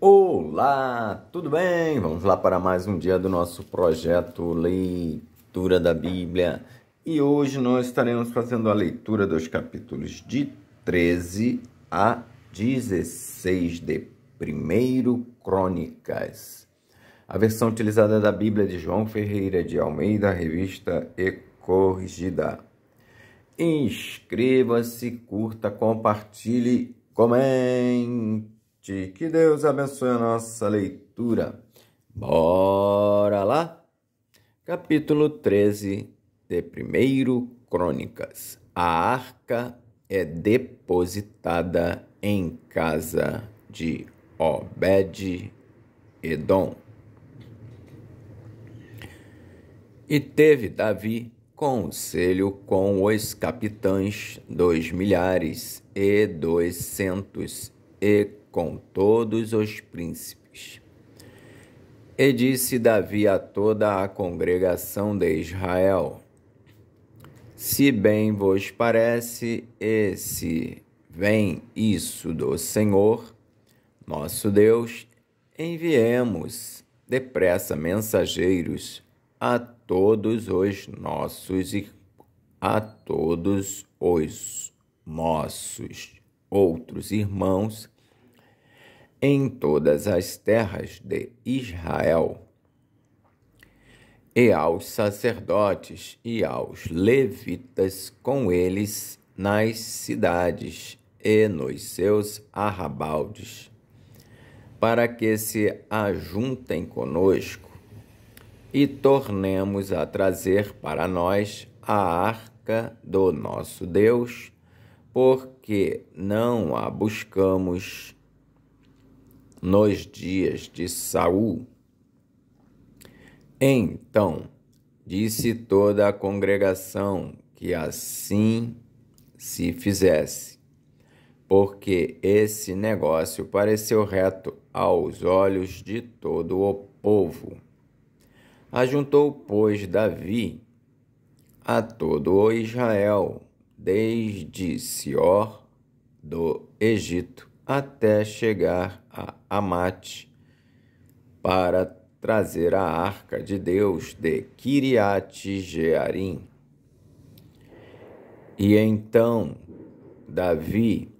Olá, tudo bem? Vamos lá para mais um dia do nosso projeto Leitura da Bíblia. E hoje nós estaremos fazendo a leitura dos capítulos de 13 a 16 de 1 Crônicas. A versão utilizada da Bíblia de João Ferreira de Almeida, revista e corrigida. Inscreva-se, curta, compartilhe, comente. Que Deus abençoe a nossa leitura. Bora lá? Capítulo 13 de 1 Crônicas. A arca é depositada em casa de Obed-edom. E teve Davi conselho com os capitães dos milhares e 200 e com todos os príncipes. E disse Davi a toda a congregação de Israel: se bem vos parece, e se vem isso do Senhor, nosso Deus, enviemos depressa mensageiros a todos os nossos outros irmãos em todas as terras de Israel, e aos sacerdotes e aos levitas com eles nas cidades e nos seus arrabaldes, para que se ajuntem conosco e tornemos a trazer para nós a arca do nosso Deus, porque não a buscamos nos dias de Saul. Então disse toda a congregação que assim se fizesse, porque esse negócio pareceu reto aos olhos de todo o povo. Ajuntou, pois, Davi a todo o Israel, desde Sior do Egito até chegar a Amate, para trazer a arca de Deus de Quiriate-Jearim. E então Davi,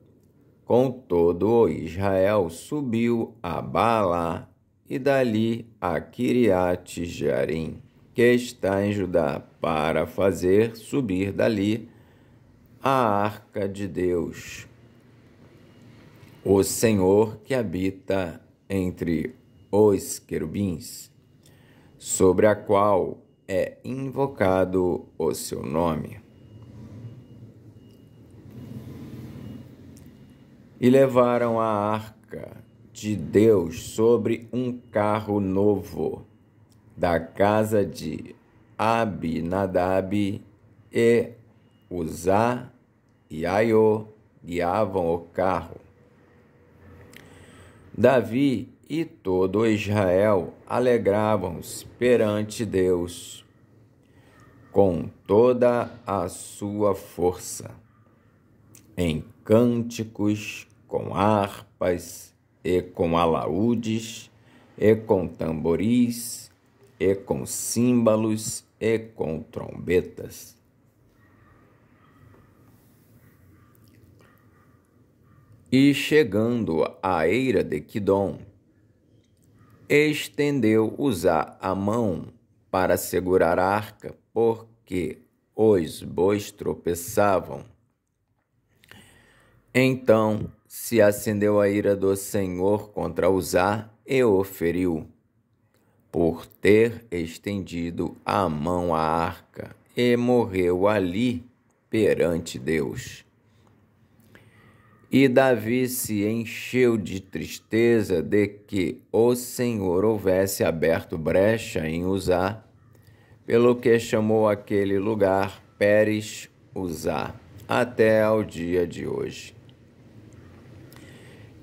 com todo o Israel, subiu a Baalá e dali a Quiriate-Jearim, que está em Judá, para fazer subir dali a arca de Deus, o Senhor que habita entre os querubins, sobre a qual é invocado o seu nome. E levaram a arca de Deus sobre um carro novo da casa de Abinadab, e Uzá e Aiô guiavam o carro. Davi e todo Israel alegravam-se perante Deus com toda a sua força, em cânticos, com harpas, e com alaúdes, e com tamboris, e com símbalos, e com trombetas. E chegando à eira de Quidom, estendeu Uzá a mão para segurar a arca, porque os bois tropeçavam. Então se acendeu a ira do Senhor contra Uzá e o feriu, por ter estendido a mão à arca, e morreu ali perante Deus. E Davi se encheu de tristeza de que o Senhor houvesse aberto brecha em Uzá, pelo que chamou aquele lugar Pérez Uzá, até ao dia de hoje.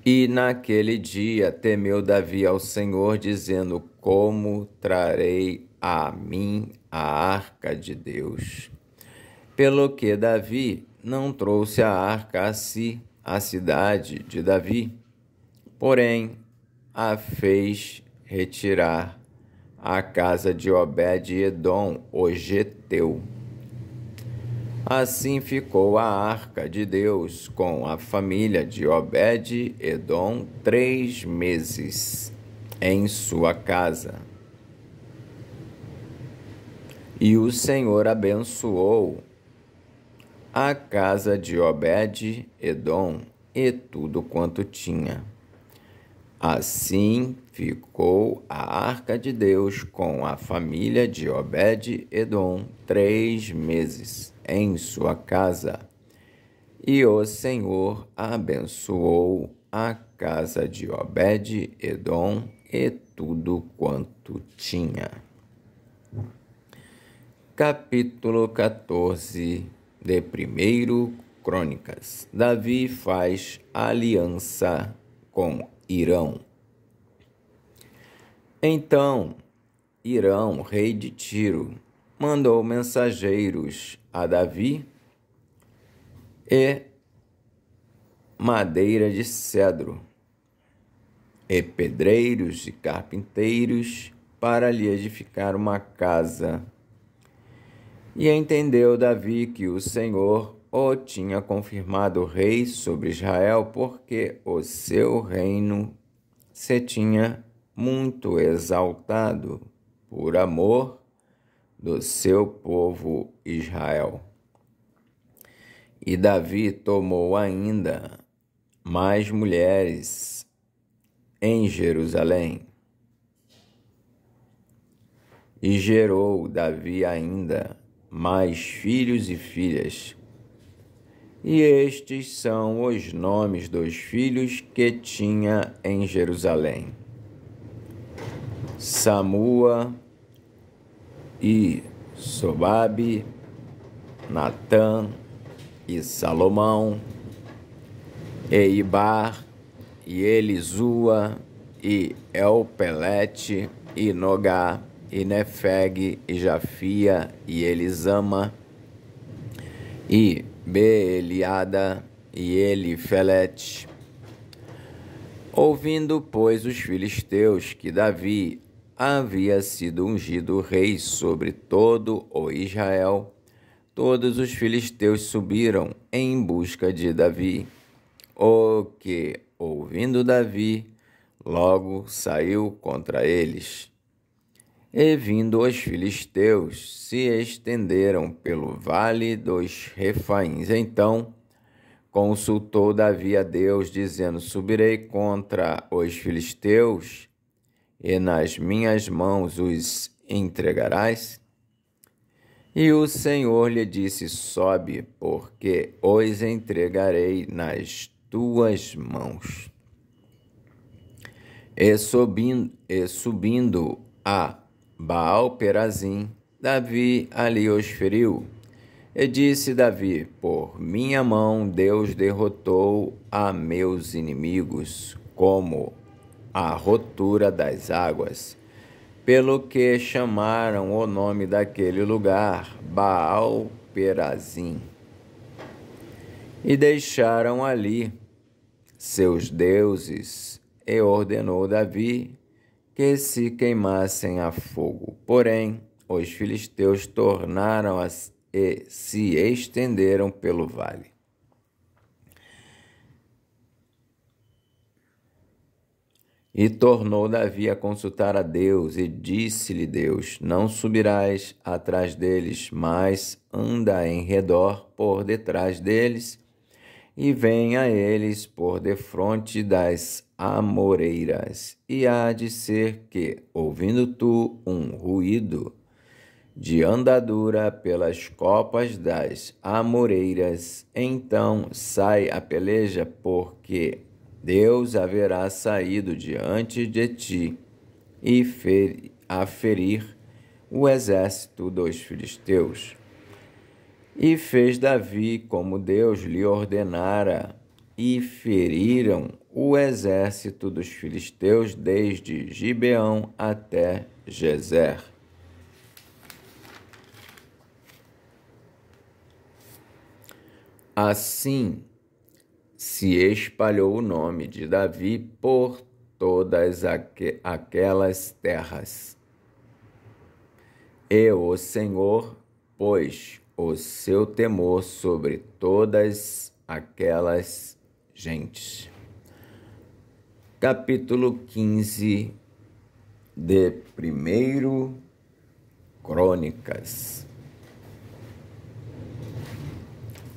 E naquele dia temeu Davi ao Senhor, dizendo: como trarei a mim a arca de Deus? Pelo que Davi não trouxe a arca a si, a cidade de Davi, porém a fez retirar à casa de Obed-edom, o geteu. Assim ficou a arca de Deus com a família de Obed-edom 3 meses em sua casa. E o Senhor abençoou a casa de Obed-edom e tudo quanto tinha. Assim ficou a arca de Deus com a família de Obed-edom 3 meses em sua casa. E o Senhor abençoou a casa de Obed-edom e tudo quanto tinha. Capítulo 14 de 1 Crônicas. Davi faz aliança com Hirão. Então, Hirão, rei de Tiro, mandou mensageiros a Davi e madeira de cedro, e pedreiros e carpinteiros para lhe edificar uma casa. E entendeu Davi que o Senhor o tinha confirmado rei sobre Israel, porque o seu reino se tinha muito exaltado por amor do seu povo Israel. E Davi tomou ainda mais mulheres em Jerusalém. E gerou Davi ainda mais filhos e filhas. E estes são os nomes dos filhos que tinha em Jerusalém: Samua e Sobabe, Natã e Salomão, e Ibar, e Elisua, e Elpelete, e Nogá, e Nefeg, e Jafia, e Elisama, e Beeliada, e Elifelete. Ouvindo, pois, os filisteus que Davi havia sido ungido rei sobre todo o Israel, todos os filisteus subiram em busca de Davi, o que, ouvindo Davi, logo saiu contra eles. E vindo os filisteus, se estenderam pelo vale dos Refaíns. Então consultou Davi a Deus, dizendo: subirei contra os filisteus, e nas minhas mãos os entregarás? E o Senhor lhe disse: sobe, porque os entregarei nas tuas mãos. E subindo a Baal-Perazim, Davi ali os feriu. E disse Davi: por minha mão Deus derrotou a meus inimigos, como a rotura das águas, pelo que chamaram o nome daquele lugar Baal-Perazim. E deixaram ali seus deuses, e ordenou Davi que se queimassem a fogo. Porém, os filisteus tornaram e se estenderam pelo vale. E tornou Davi a consultar a Deus, e disse-lhe Deus: não subirás atrás deles, mas anda em redor por detrás deles, e vem a eles por defronte das amoreiras. E há de ser que, ouvindo tu um ruído de andadura pelas copas das amoreiras, então sai a peleja, porque Deus haverá saído diante de ti e a ferir o exército dos filisteus. E fez Davi como Deus lhe ordenara, e feriram o exército dos filisteus desde Gibeão até Gezer. Assim se espalhou o nome de Davi por todas aquelas terras. E o Senhor pôs o seu temor sobre todas aquelas gentes. Capítulo 15 de 1 Crônicas.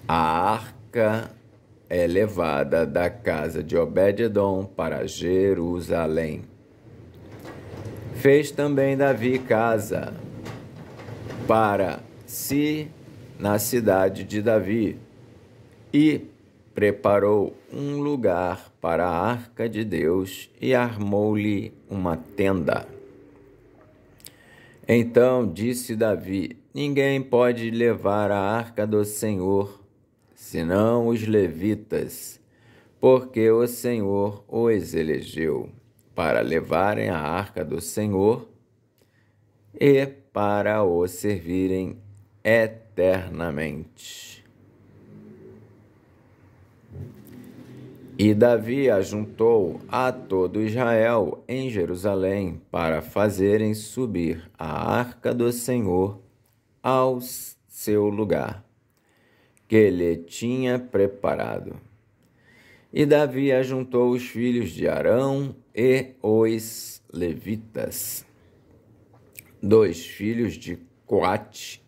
A arca é levada da casa de Obed-edom para Jerusalém. Fez também Davi casa para si na cidade de Davi e preparou um lugar para a arca de Deus e armou-lhe uma tenda. Então disse Davi: ninguém pode levar a arca do Senhor, senão os levitas, porque o Senhor os elegeu para levarem a arca do Senhor e para o servirem eternamente. E Davi ajuntou a todo Israel em Jerusalém para fazerem subir a arca do Senhor ao seu lugar, que ele tinha preparado. E Davi ajuntou os filhos de Arão e os levitas, 2 filhos de Coate,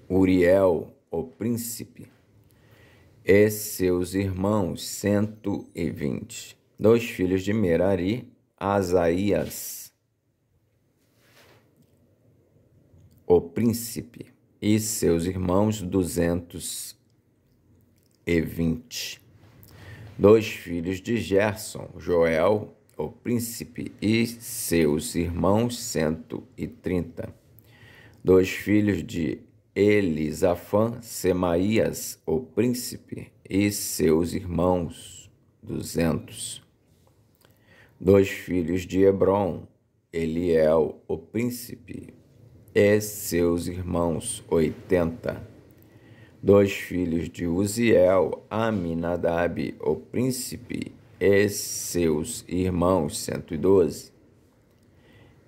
Uriel, o príncipe, e seus irmãos 120, 2 filhos de Merari, Asaías, o príncipe, e seus irmãos 220, 2 filhos de Gerson, Joel, o príncipe, e seus irmãos 130, 2 filhos de Elisafã, Semaías, o príncipe, e seus irmãos 200, 2 filhos de Hebron, Eliel, o príncipe, e seus irmãos 80, 2 filhos de Uziel, Aminadab, o príncipe, e seus irmãos 112.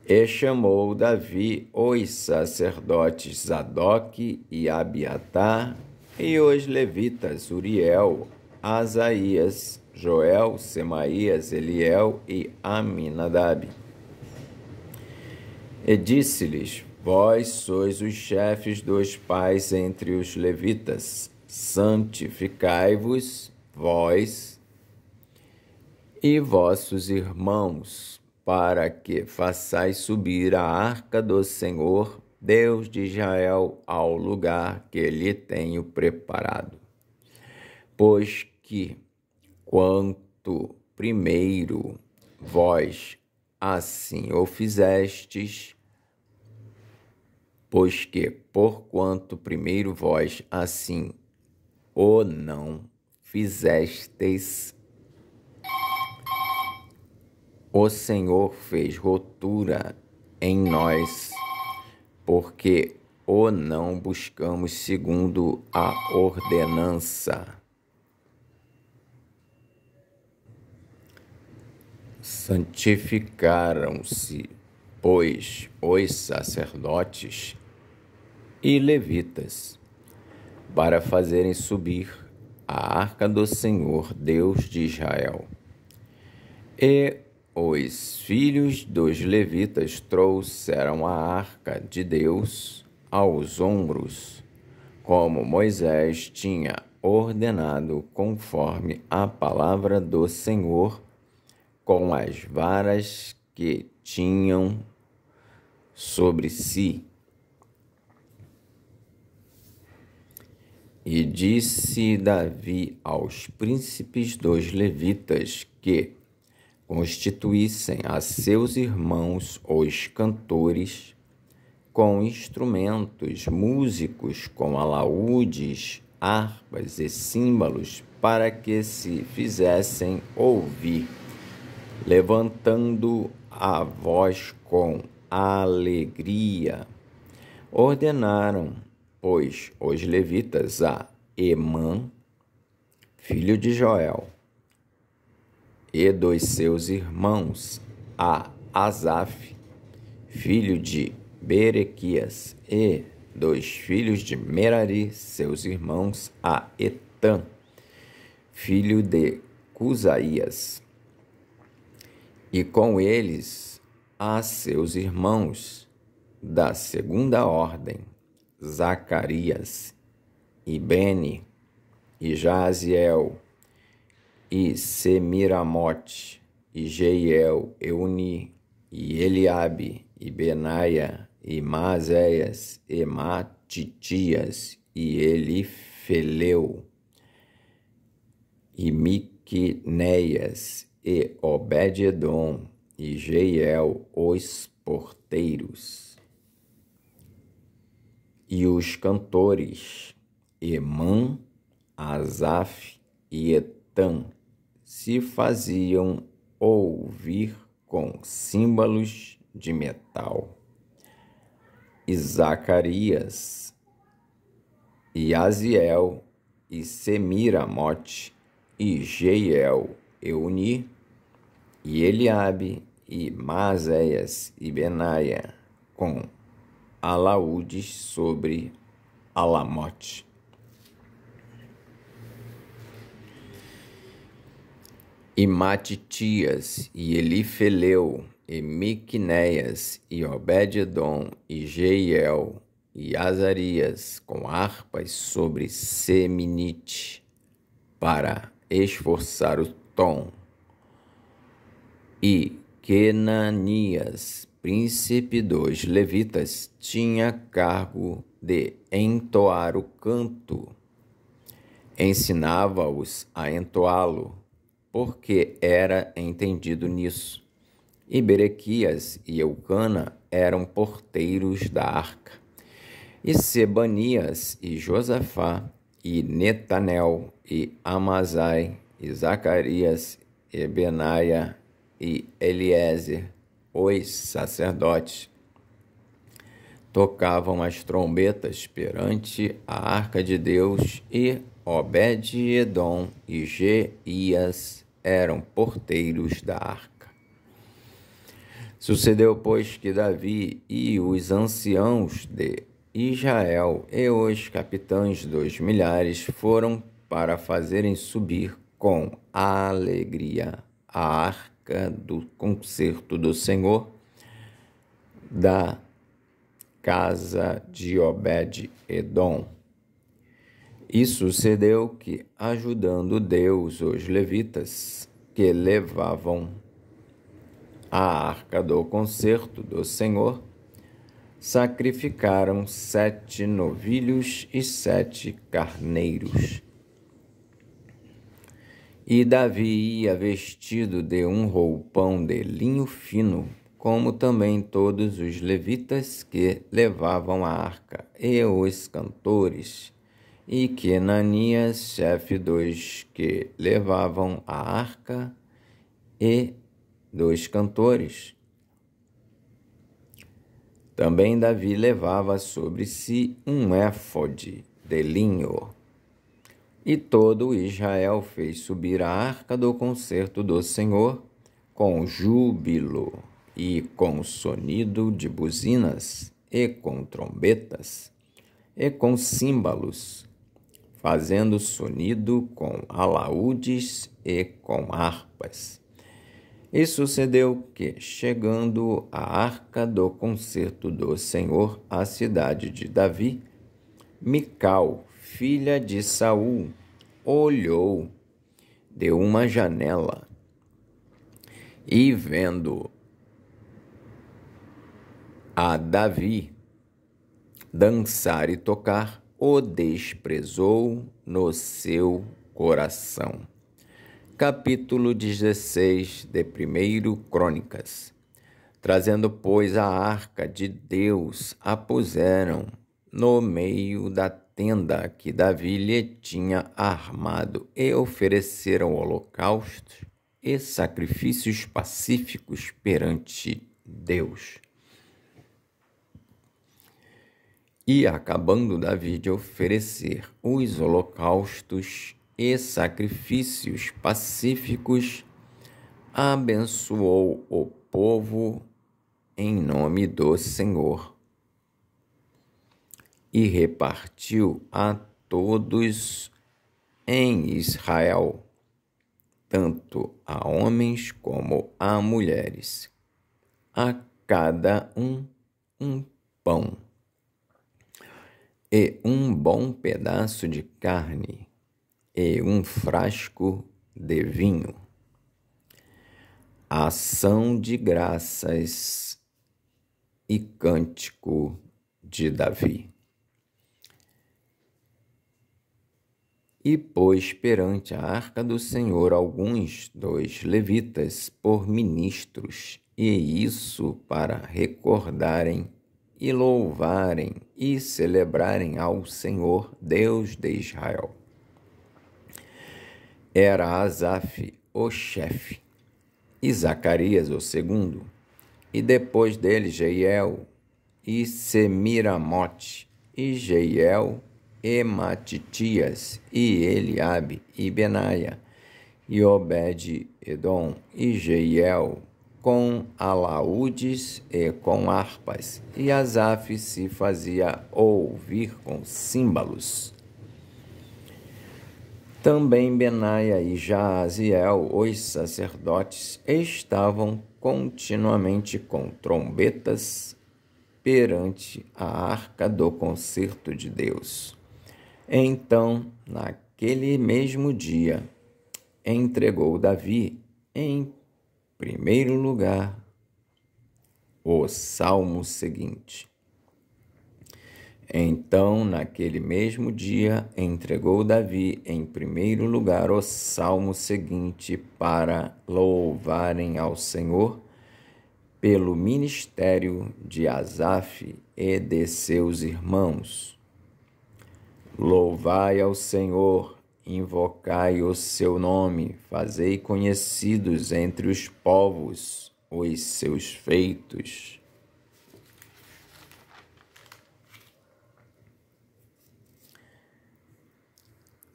E chamou Davi os sacerdotes Zadoque e Abiatar, e os levitas Uriel, Asaías, Joel, Semaías, Eliel e Aminadab. E disse-lhes: vós sois os chefes dos pais entre os levitas, santificai-vos, vós e vossos irmãos, para que façais subir a arca do Senhor, Deus de Israel, ao lugar que lhe tenho preparado. Pois que, quanto primeiro vós assim o fizestes, pois que, porquanto primeiro vós assim o não fizestes, o Senhor fez rotura em nós, porque o não buscamos segundo a ordenança. Santificaram-se, pois, os sacerdotes e levitas, para fazerem subir a arca do Senhor, Deus de Israel. E os filhos dos levitas trouxeram a arca de Deus aos ombros, como Moisés tinha ordenado, conforme a palavra do Senhor, com as varas que tinham sobre si. E disse Davi aos príncipes dos levitas que constituíssem a seus irmãos os cantores com instrumentos músicos, com alaúdes, harpas e símbolos, para que se fizessem ouvir, levantando a voz com alegria. Ordenaram, pois, os levitas a Emã, filho de Joel, e dos seus irmãos a Asaf, filho de Berequias, e dos filhos de Merari, seus irmãos, a Etã, filho de Cusaías, e com eles a seus irmãos da segunda ordem, Zacarias, e Beni, e Jaziel, e Semiramote, e Jeiel, Euni, e Eliabe, e Benaia, e Maazéias, e Matitias, e Elifeleu, e Miqunéias, e Obed-edom, e Jeiel, os porteiros. E os cantores, Emã, Asaf e Etã, se faziam ouvir com símbolos de metal. E Zacarias, e Aziel, e Semiramote, e Jeiel, Euni, e Eliabe, e Maazéias, e Benaia, com alaúdes sobre alamote. E Matitias, e Elifeleu, e Miqunéias, e Obed-edom, e Jeiel, e Azarias, com harpas sobre seminite, para esforçar o tom. E Quenanias, príncipe dos levitas, tinha cargo de entoar o canto. Ensinava-os a entoá-lo, porque era entendido nisso. E Berequias e Eucana eram porteiros da arca. E Sebanias e Josafá, e Netanel, e Amazai, e Zacarias, e Benaia, e Eliezer, os sacerdotes, tocavam as trombetas perante a arca de Deus, e Obed-edom e Jeias eram porteiros da arca. Sucedeu, pois, que Davi e os anciãos de Israel e os capitães dos milhares foram para fazerem subir com alegria a arca do concerto do Senhor da casa de Obed-edom. E sucedeu que, ajudando Deus os levitas que levavam a arca do concerto do Senhor, sacrificaram 7 novilhos e 7 carneiros. E Davi ia vestido de um roupão de linho fino, como também todos os levitas que levavam a arca, e os cantores, e Quenanias, chefe dos que levavam a arca, e dos cantores. Também Davi levava sobre si um éfode de linho. E todo Israel fez subir a arca do concerto do Senhor com júbilo, e com sonido de buzinas, e com trombetas, e com símbolos, fazendo sonido com alaúdes e com harpas. E sucedeu que, chegando a arca do concerto do Senhor à cidade de Davi, Mical, filha de Saul, olhou de uma janela e, vendo a Davi dançar e tocar, o desprezou no seu coração. Capítulo 16 de 1 Crônicas. Trazendo, pois, a arca de Deus, a puseram no meio da tenda que Davi lhe tinha armado, e ofereceram holocaustos e sacrifícios pacíficos perante Deus. E, acabando Davi de oferecer os holocaustos e sacrifícios pacíficos, abençoou o povo em nome do Senhor e repartiu a todos em Israel, tanto a homens como a mulheres, a cada um pão e um bom pedaço de carne e um frasco de vinho. Ação de graças e cântico de Davi. E pôs perante a arca do Senhor alguns dos levitas por ministros, e isso para recordarem e louvarem e celebrarem ao Senhor, Deus de Israel. Era Asaf o chefe, e Zacarias o segundo, e depois dele Jeiel, e Semiramote, e Jeiel, e Matitias, e Eliabe, e Benaia, e Obed-edom, e Jeiel, com alaúdes e com harpas, e Asaf se fazia ouvir com símbalos. Também Benaia e Jaaziel, os sacerdotes, estavam continuamente com trombetas perante a arca do concerto de Deus. Então, naquele mesmo dia, entregou Davi, em primeiro lugar, o salmo seguinte. Então, naquele mesmo dia, entregou Davi, em primeiro lugar, o salmo seguinte para louvarem ao Senhor pelo ministério de Asaf e de seus irmãos. Louvai ao Senhor, invocai o seu nome, fazei conhecidos entre os povos os seus feitos.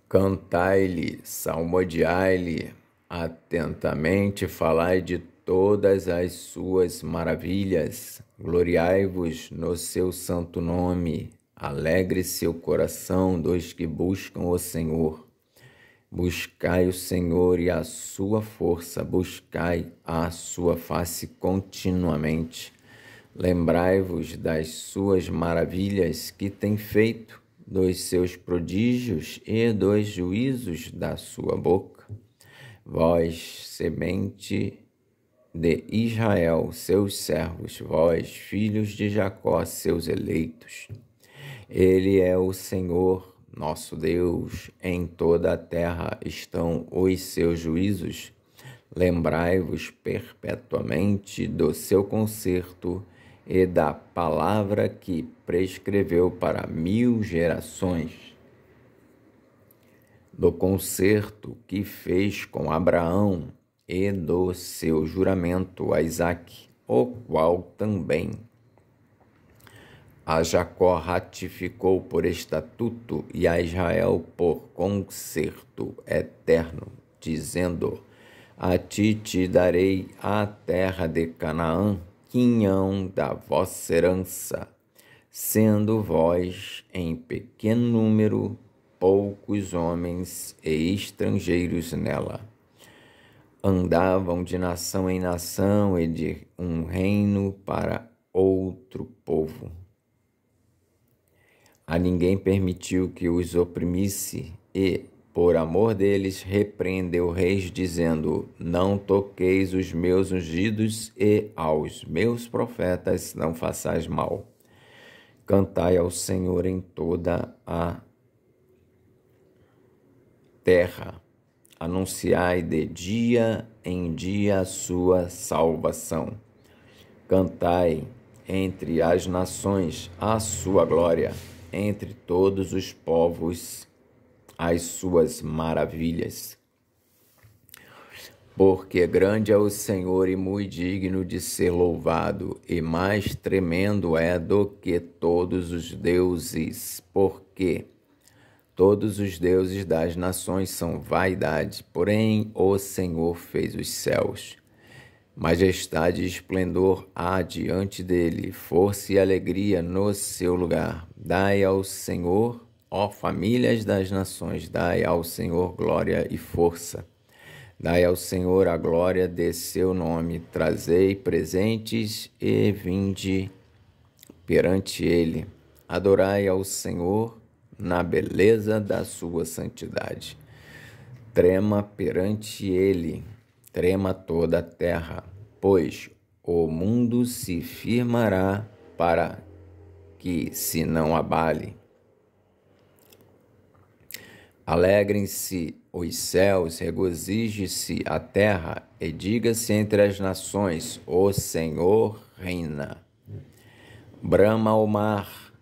Cantai-lhe, salmodiai-lhe, atentamente falai de todas as suas maravilhas. Gloriai-vos no seu santo nome. Alegre-se o coração dos que buscam o Senhor. Buscai o Senhor e a sua força, buscai a sua face continuamente. Lembrai-vos das suas maravilhas que tem feito, dos seus prodígios e dos juízos da sua boca. Vós, semente de Israel, seus servos, vós, filhos de Jacó, seus eleitos. Ele é o Senhor, nosso Deus, em toda a terra estão os seus juízos. Lembrai-vos perpetuamente do seu concerto e da palavra que prescreveu para 1000 gerações, do concerto que fez com Abraão e do seu juramento a Isaque, o qual também a Jacó ratificou por estatuto e a Israel por concerto eterno, dizendo: a ti te darei a terra de Canaã, quinhão da vossa herança, sendo vós em pequeno número, poucos homens e estrangeiros nela. Andavam de nação em nação e de um reino para outro povo. A ninguém permitiu que os oprimisse e, por amor deles, repreendeu reis, dizendo: não toqueis os meus ungidos e aos meus profetas não façais mal. Cantai ao Senhor em toda a terra. Anunciai de dia em dia a sua salvação. Cantai entre as nações a sua glória, entre todos os povos as suas maravilhas. Porque grande é o Senhor e muito digno de ser louvado, e mais tremendo é do que todos os deuses, porque todos os deuses das nações são vaidade, porém o Senhor fez os céus. Majestade e esplendor há diante dele, força e alegria no seu lugar. Dai ao Senhor, ó famílias das nações, dai ao Senhor glória e força. Dai ao Senhor a glória de seu nome, trazei presentes e vinde perante ele. Adorai ao Senhor na beleza da sua santidade. Trema perante ele, trema toda a terra, pois o mundo se firmará para que se não abale. Alegrem-se os céus, regozije-se a terra, e diga-se entre as nações: o Senhor reina. Brama o mar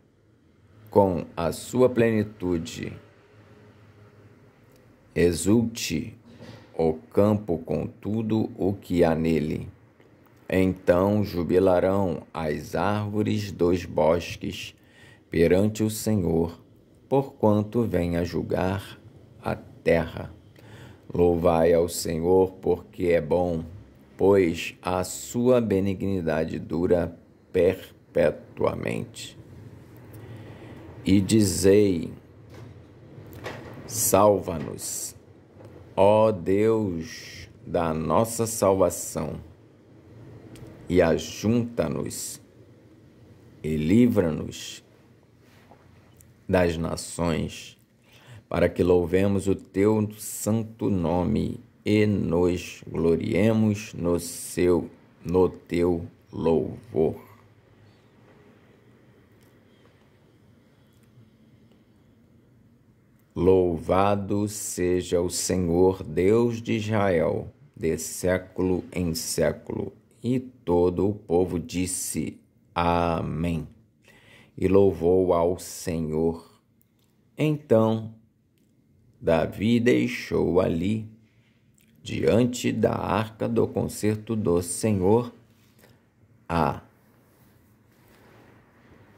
com a sua plenitude, exulte o campo com tudo o que há nele. Então jubilarão as árvores dos bosques perante o Senhor, porquanto vem a julgar a terra. Louvai ao Senhor, porque é bom, pois a sua benignidade dura perpetuamente. E dizei: salva-nos, ó Deus da nossa salvação, e ajunta-nos e livra-nos das nações, para que louvemos o teu santo nome e nos gloriemos no teu louvor. Louvado seja o Senhor Deus de Israel, de século em século. E todo o povo disse: Amém. E louvou ao Senhor. Então Davi deixou ali, diante da arca do concerto do Senhor, a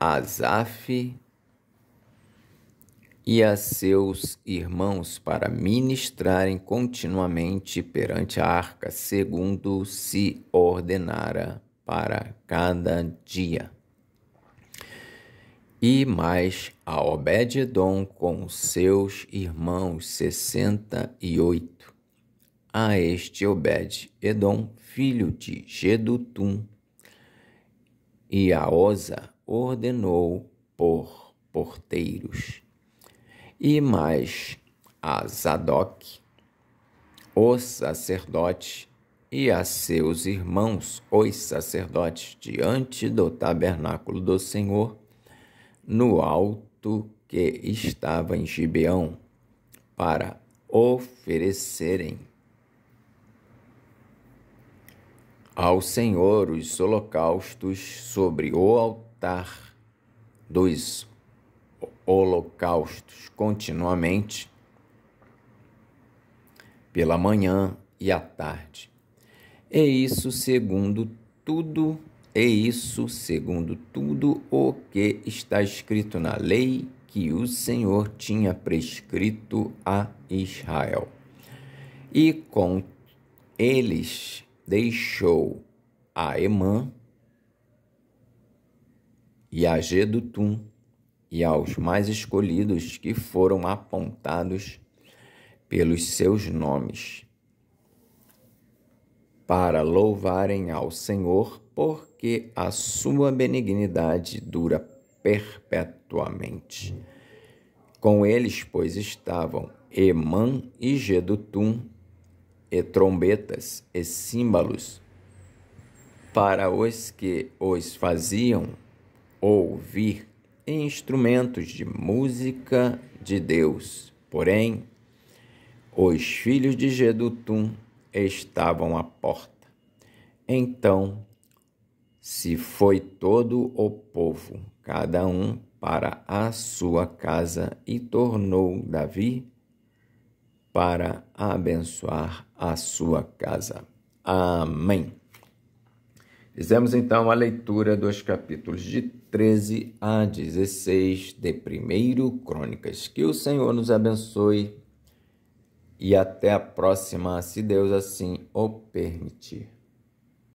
Asaf e a seus irmãos para ministrarem continuamente perante a arca, segundo se ordenara para cada dia. E mais a Obed-edom com seus irmãos 68. A este Obed-edom, filho de Jedutum, e a Oza ordenou por porteiros. E mais a Zadok, o sacerdote, e a seus irmãos, os sacerdotes, diante do tabernáculo do Senhor, no alto que estava em Gibeão, para oferecerem ao Senhor os holocaustos sobre o altar dos holocaustos continuamente, pela manhã e à tarde. E isso segundo tudo o que está escrito na lei que o Senhor tinha prescrito a Israel. E com eles deixou a Emã e a Jedutum, e aos mais escolhidos que foram apontados pelos seus nomes, para louvarem ao Senhor, porque a sua benignidade dura perpetuamente. Com eles, pois, estavam Emã e Jedutum, e trombetas e símbolos, para os que os faziam ouvir, e instrumentos de música de Deus. Porém, os filhos de Jedutum estavam à porta. Então se foi todo o povo, cada um para a sua casa, e tornou Davi para abençoar a sua casa. Amém. Fizemos então a leitura dos capítulos de 13 a 16 de 1 Crônicas. Que o Senhor nos abençoe e até a próxima, se Deus assim o permitir.